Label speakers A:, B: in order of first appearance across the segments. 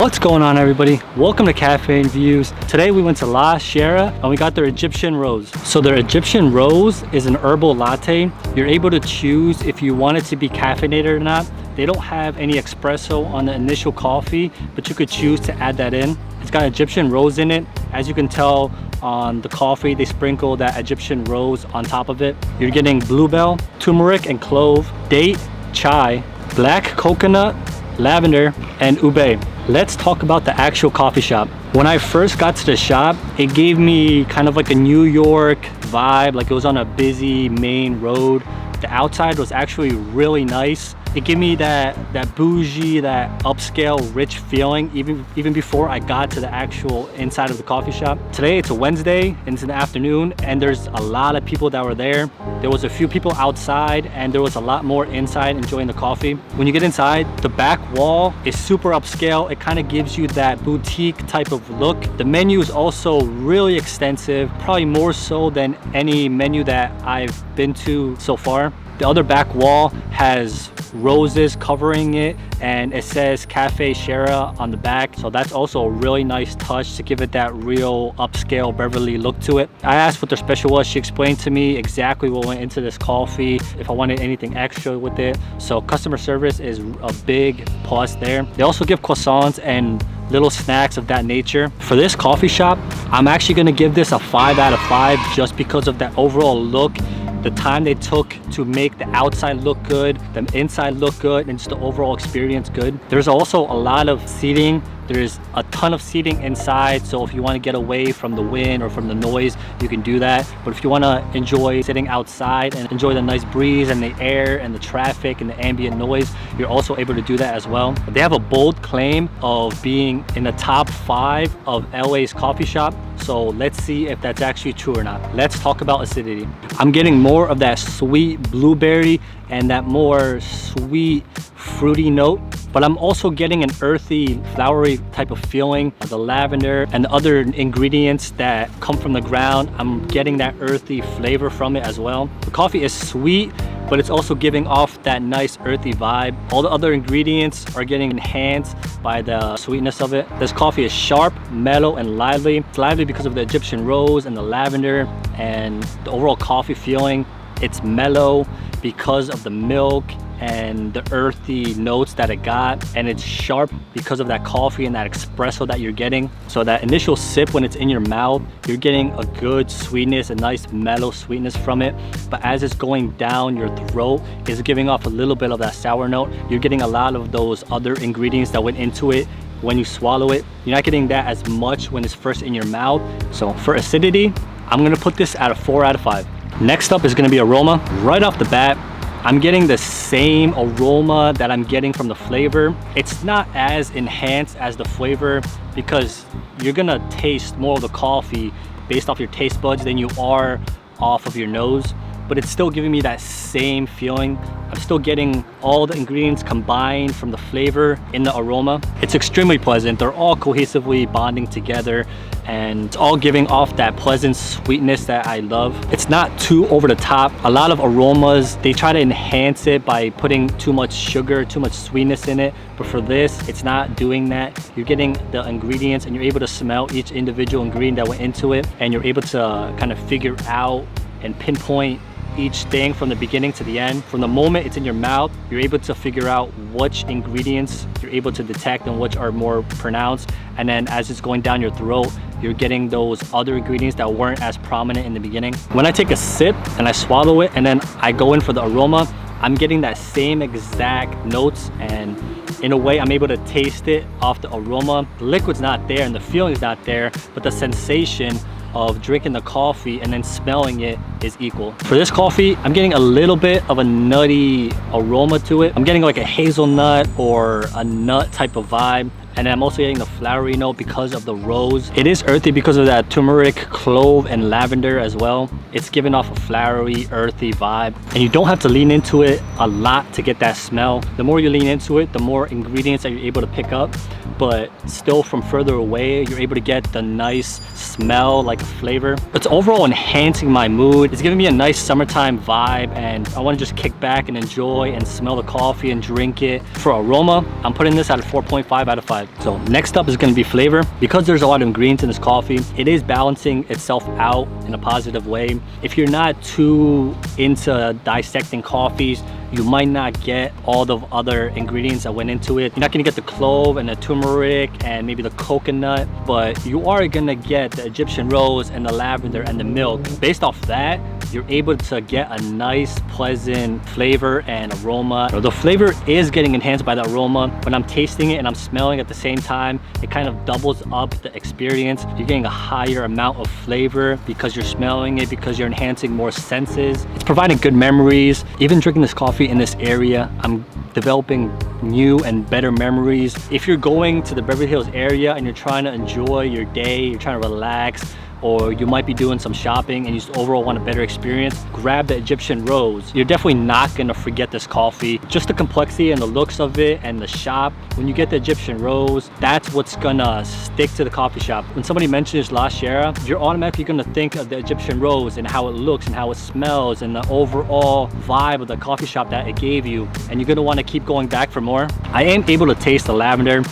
A: What's going on, everybody? Welcome to Cafe and Views. Today we went to La Sherra and we got their Egyptian Rose. So their Egyptian Rose is an herbal latte. You're able to choose if you want it to be caffeinated or not. They don't have any espresso on the initial coffee, but you could choose to add that in. It's got Egyptian rose in it. As you can tell on the coffee, they sprinkle that Egyptian rose on top of it. You're getting bluebell, turmeric and clove, date, chai, black coconut, lavender, and ube. Let's talk about the actual coffee shop. When I first got to the shop, it gave me kind of like a New York vibe, like it was on a busy main road. The outside was actually really nice. It gave me that bougie, that upscale, rich feeling even before I got to the actual inside of the coffee shop. Today it's a Wednesday and it's in the afternoon and there's a lot of people that were there. There was a few people outside and there was a lot more inside enjoying the coffee. When you get inside, the back wall is super upscale. It kind of gives you that boutique type of look. The menu is also really extensive, probably more so than any menu that I've been to so far. The other back wall has roses covering it and it says Cafe Sherra on the back, so that's also a really nice touch to give it that real upscale Beverly look to it. I asked what their special was. She explained to me exactly what went into this coffee, if I wanted anything extra with it. So customer service is a big plus there. They also give croissants and little snacks of that nature. For this coffee shop, I'm actually going to give this a 5 out of 5 just because of that overall look. The time they took to make the outside look good, the inside look good, and just the overall experience good. There's also a lot of seating. There's a ton of seating inside, so if you want to get away from the wind or from the noise, you can do that. But if you want to enjoy sitting outside and enjoy the nice breeze and the air and the traffic and the ambient noise, you're also able to do that as well. They have a bold claim of being in the top 5 of LA's coffee shop. So let's see if that's actually true or not. Let's talk about acidity. I'm getting more of that sweet blueberry and that more sweet fruity note, but I'm also getting an earthy, flowery type of feeling. The lavender and the other ingredients that come from the ground, I'm getting that earthy flavor from it as well. The coffee is sweet, but it's also giving off that nice earthy vibe. All the other ingredients are getting enhanced by the sweetness of it. This coffee is sharp, mellow, and lively. It's lively because of the Egyptian rose and the lavender and the overall coffee feeling. It's mellow because of the milk and the earthy notes that it got, and it's sharp because of that coffee and that espresso that you're getting. So that initial sip when it's in your mouth, you're getting a good sweetness, a nice mellow sweetness from it, but as it's going down your throat, it's giving off a little bit of that sour note. You're getting a lot of those other ingredients that went into it when you swallow it. You're not getting that as much when it's first in your mouth. So for acidity, I'm gonna put this at a 4 out of 5. Next up is gonna be aroma. Right off the bat, I'm getting the same aroma that I'm getting from the flavor. It's not as enhanced as the flavor because you're gonna taste more of the coffee based off your taste buds than you are off of your nose, but it's still giving me that same feeling. I'm still getting all the ingredients combined from the flavor in the aroma. It's extremely pleasant. They're all cohesively bonding together and it's all giving off that pleasant sweetness that I love. It's not too over the top. A lot of aromas, they try to enhance it by putting too much sugar, too much sweetness in it. But for this, it's not doing that. You're getting the ingredients and you're able to smell each individual ingredient that went into it, and you're able to kind of figure out and pinpoint each thing from the beginning to the end. From the moment it's in your mouth, you're able to figure out which ingredients you're able to detect and which are more pronounced. And then as it's going down your throat, you're getting those other ingredients that weren't as prominent in the beginning. When I take a sip and I swallow it and then I go in for the aroma, I'm getting that same exact notes, and in a way I'm able to taste it off the aroma. The liquid's not there and the feeling's not there, but the sensation of drinking the coffee and then smelling it is equal. For this coffee, I'm getting a little bit of a nutty aroma to it. I'm getting like a hazelnut or a nut type of vibe. And then I'm also getting the flowery note because of the rose. It is earthy because of that turmeric, clove, and lavender as well. It's giving off a flowery, earthy vibe. And you don't have to lean into it a lot to get that smell. The more you lean into it, the more ingredients that you're able to pick up. But still from further away, you're able to get the nice smell, like a flavor. It's overall enhancing my mood. It's giving me a nice summertime vibe, and I want to just kick back and enjoy and smell the coffee and drink it. For aroma, I'm putting this at a 4.5 out of 5. bad. So next up is going to be flavor. Because there's a lot of ingredients in this coffee, it is balancing itself out in a positive way. If you're not too into dissecting coffees, you might not get all the other ingredients that went into it. You're not gonna get the clove and the turmeric and maybe the coconut, but you are gonna get the Egyptian rose and the lavender and the milk. Based off that, you're able to get a nice, pleasant flavor and aroma. The flavor is getting enhanced by the aroma. When I'm tasting it and I'm smelling at the same time, it kind of doubles up the experience. You're getting a higher amount of flavor because you're smelling it, because you're enhancing more senses. It's providing good memories. Even drinking this coffee in this area, I'm developing new and better memories. If you're going to the Beverly Hills area and you're trying to enjoy your day, you're trying to relax, or you might be doing some shopping and you just overall want a better experience, grab the Egyptian rose. You're definitely not gonna forget this coffee. Just the complexity and the looks of it and the shop. When you get the Egyptian rose, that's what's gonna stick to the coffee shop. When somebody mentions La Sherra, you're automatically gonna think of the Egyptian rose and how it looks and how it smells and the overall vibe of the coffee shop that it gave you. And you're gonna wanna keep going back for more. I am able to taste the lavender.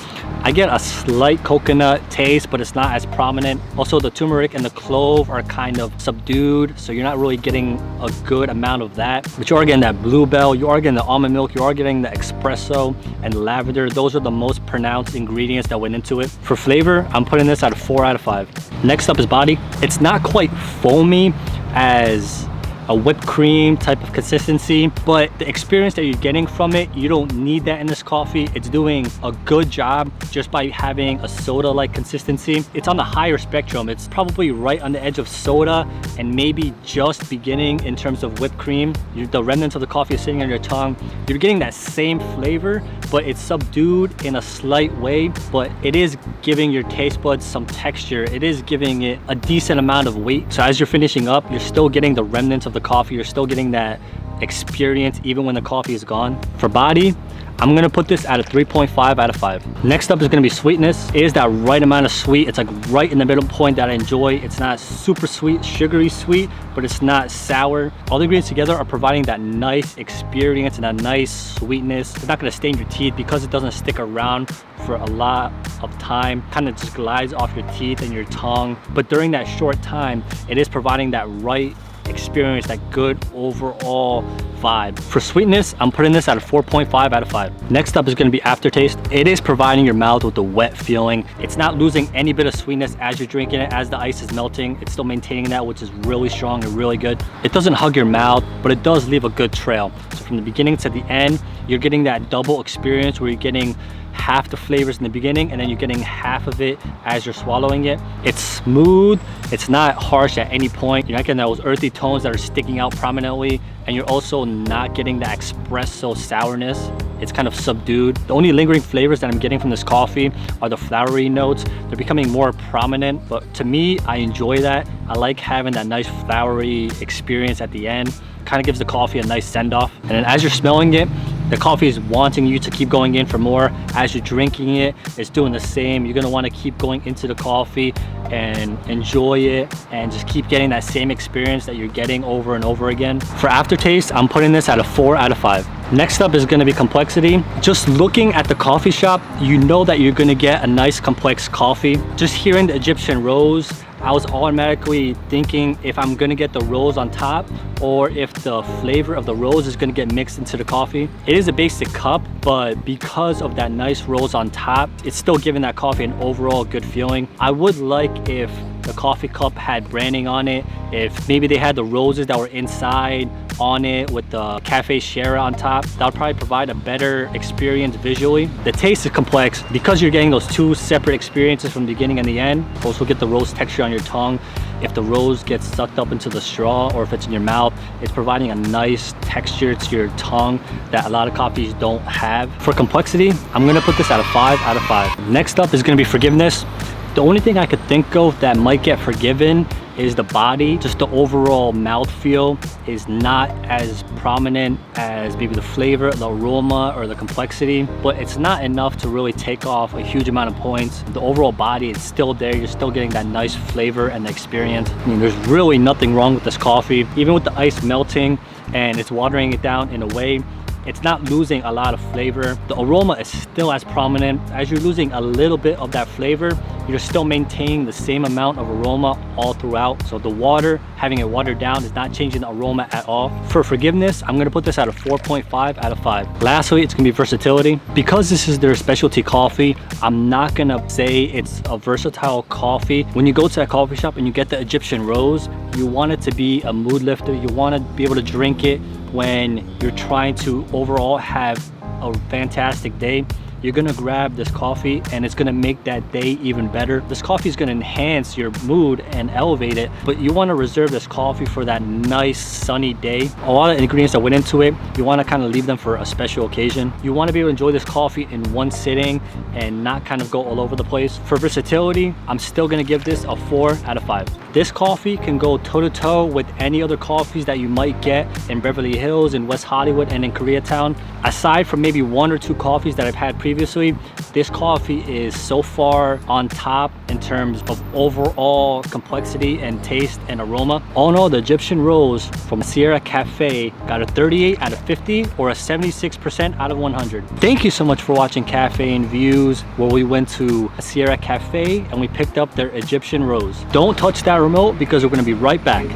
A: I get a slight coconut taste, but it's not as prominent. Also, the turmeric and the clove are kind of subdued, so you're not really getting a good amount of that. But you are getting that bluebell, you are getting the almond milk, you are getting the espresso and lavender. Those are the most pronounced ingredients that went into it. For flavor, I'm putting this at a 4 out of 5. Next up is body. It's not quite foamy as a whipped cream type of consistency, but the experience that you're getting from it, you don't need that in this coffee. It's doing a good job just by having a soda-like consistency. It's on the higher spectrum. It's probably right on the edge of soda and maybe just beginning in terms of whipped cream. The remnants of the coffee is sitting on your tongue. You're getting that same flavor, but it's subdued in a slight way, but it is giving your taste buds some texture. It is giving it a decent amount of weight. So as you're finishing up, you're still getting the remnants of the coffee. You're still getting that experience even when the coffee is gone. For body, I'm gonna put this at a 3.5 out of 5. Next up is gonna be sweetness. It is that right amount of sweet. It's like right in the middle point that I enjoy. It's not super sweet, sugary sweet, but it's not sour. All the ingredients together are providing that nice experience and that nice sweetness. It's not gonna stain your teeth because it doesn't stick around for a lot of time. Kind of just glides off your teeth and your tongue. But during that short time, it is providing that right experience, that good overall vibe. For sweetness, I'm putting this at a 4.5 out of 5. Next up is going to be aftertaste. It is providing your mouth with a wet feeling. It's not losing any bit of sweetness as you're drinking it, as the ice is melting. It's still maintaining that, which is really strong and really good. It doesn't hug your mouth, but it does leave a good trail. So from the beginning to the end, you're getting that double experience where you're getting half the flavors in the beginning and then you're getting half of it as you're swallowing it. It's smooth, it's not harsh at any point. You're not getting those earthy tones that are sticking out prominently, and you're also not getting that espresso sourness. It's kind of subdued. The only lingering flavors that I'm getting from this coffee are the flowery notes. They're becoming more prominent, but to me, I enjoy that. I like having that nice flowery experience at the end. Kind of gives the coffee a nice send-off. And then as you're smelling it, the coffee is wanting you to keep going in for more. As you're drinking it, it's doing the same. You're gonna wanna keep going into the coffee and enjoy it and just keep getting that same experience that you're getting over and over again. For aftertaste, I'm putting this at a 4 out of 5. Next up is gonna be complexity. Just looking at the coffee shop, you know that you're gonna get a nice complex coffee. Just hearing the Egyptian rose, I was automatically thinking if I'm gonna get the rose on top or if the flavor of the rose is gonna get mixed into the coffee. It is a basic cup, but because of that nice rose on top, it's still giving that coffee an overall good feeling. I would like if the coffee cup had branding on it, if maybe they had the roses that were inside on it with the Cafe Sherra on top. That would probably provide a better experience visually. The taste is complex because you're getting those two separate experiences from the beginning and the end. Also get the rose texture on your tongue. If the rose gets sucked up into the straw or if it's in your mouth, it's providing a nice texture to your tongue that a lot of coffees don't have. For complexity, I'm gonna put this at a 5 out of 5. Next up is gonna be forgiveness. The only thing I could think of that might get forgiven is the body. Just the overall mouthfeel is not as prominent as maybe the flavor, the aroma, or the complexity, but it's not enough to really take off a huge amount of points. The overall body is still there. You're still getting that nice flavor and the experience. I mean, there's really nothing wrong with this coffee. Even with the ice melting and it's watering it down in a way, it's not losing a lot of flavor. The aroma is still as prominent. As you're losing a little bit of that flavor, you're still maintaining the same amount of aroma all throughout. So the water, having it watered down, is not changing the aroma at all. For forgiveness, I'm gonna put this at a 4.5 out of 5. Lastly, it's gonna be versatility. Because this is their specialty coffee, I'm not gonna say it's a versatile coffee. When you go to a coffee shop and you get the Egyptian rose, you want it to be a mood lifter. You want to be able to drink it when you're trying to overall have a fantastic day. You're gonna grab this coffee and it's gonna make that day even better. This coffee is gonna enhance your mood and elevate it, but you wanna reserve this coffee for that nice sunny day. A lot of ingredients that went into it, you wanna kind of leave them for a special occasion. You wanna be able to enjoy this coffee in one sitting and not kind of go all over the place. For versatility, I'm still gonna give this a 4 out of 5. This coffee can go toe-to-toe with any other coffees that you might get in Beverly Hills, in West Hollywood, and in Koreatown. Aside from maybe 1 or 2 coffees that I've had previously, this coffee is so far on top in terms of overall complexity and taste and aroma. All in all, the Egyptian Rose from Sierra Cafe got a 38 out of 50 or a 76% out of 100. Thank you so much for watching Cafe and Views, where we went to a Sierra Cafe and we picked up their Egyptian Rose. Don't touch that remote because we're gonna be right back.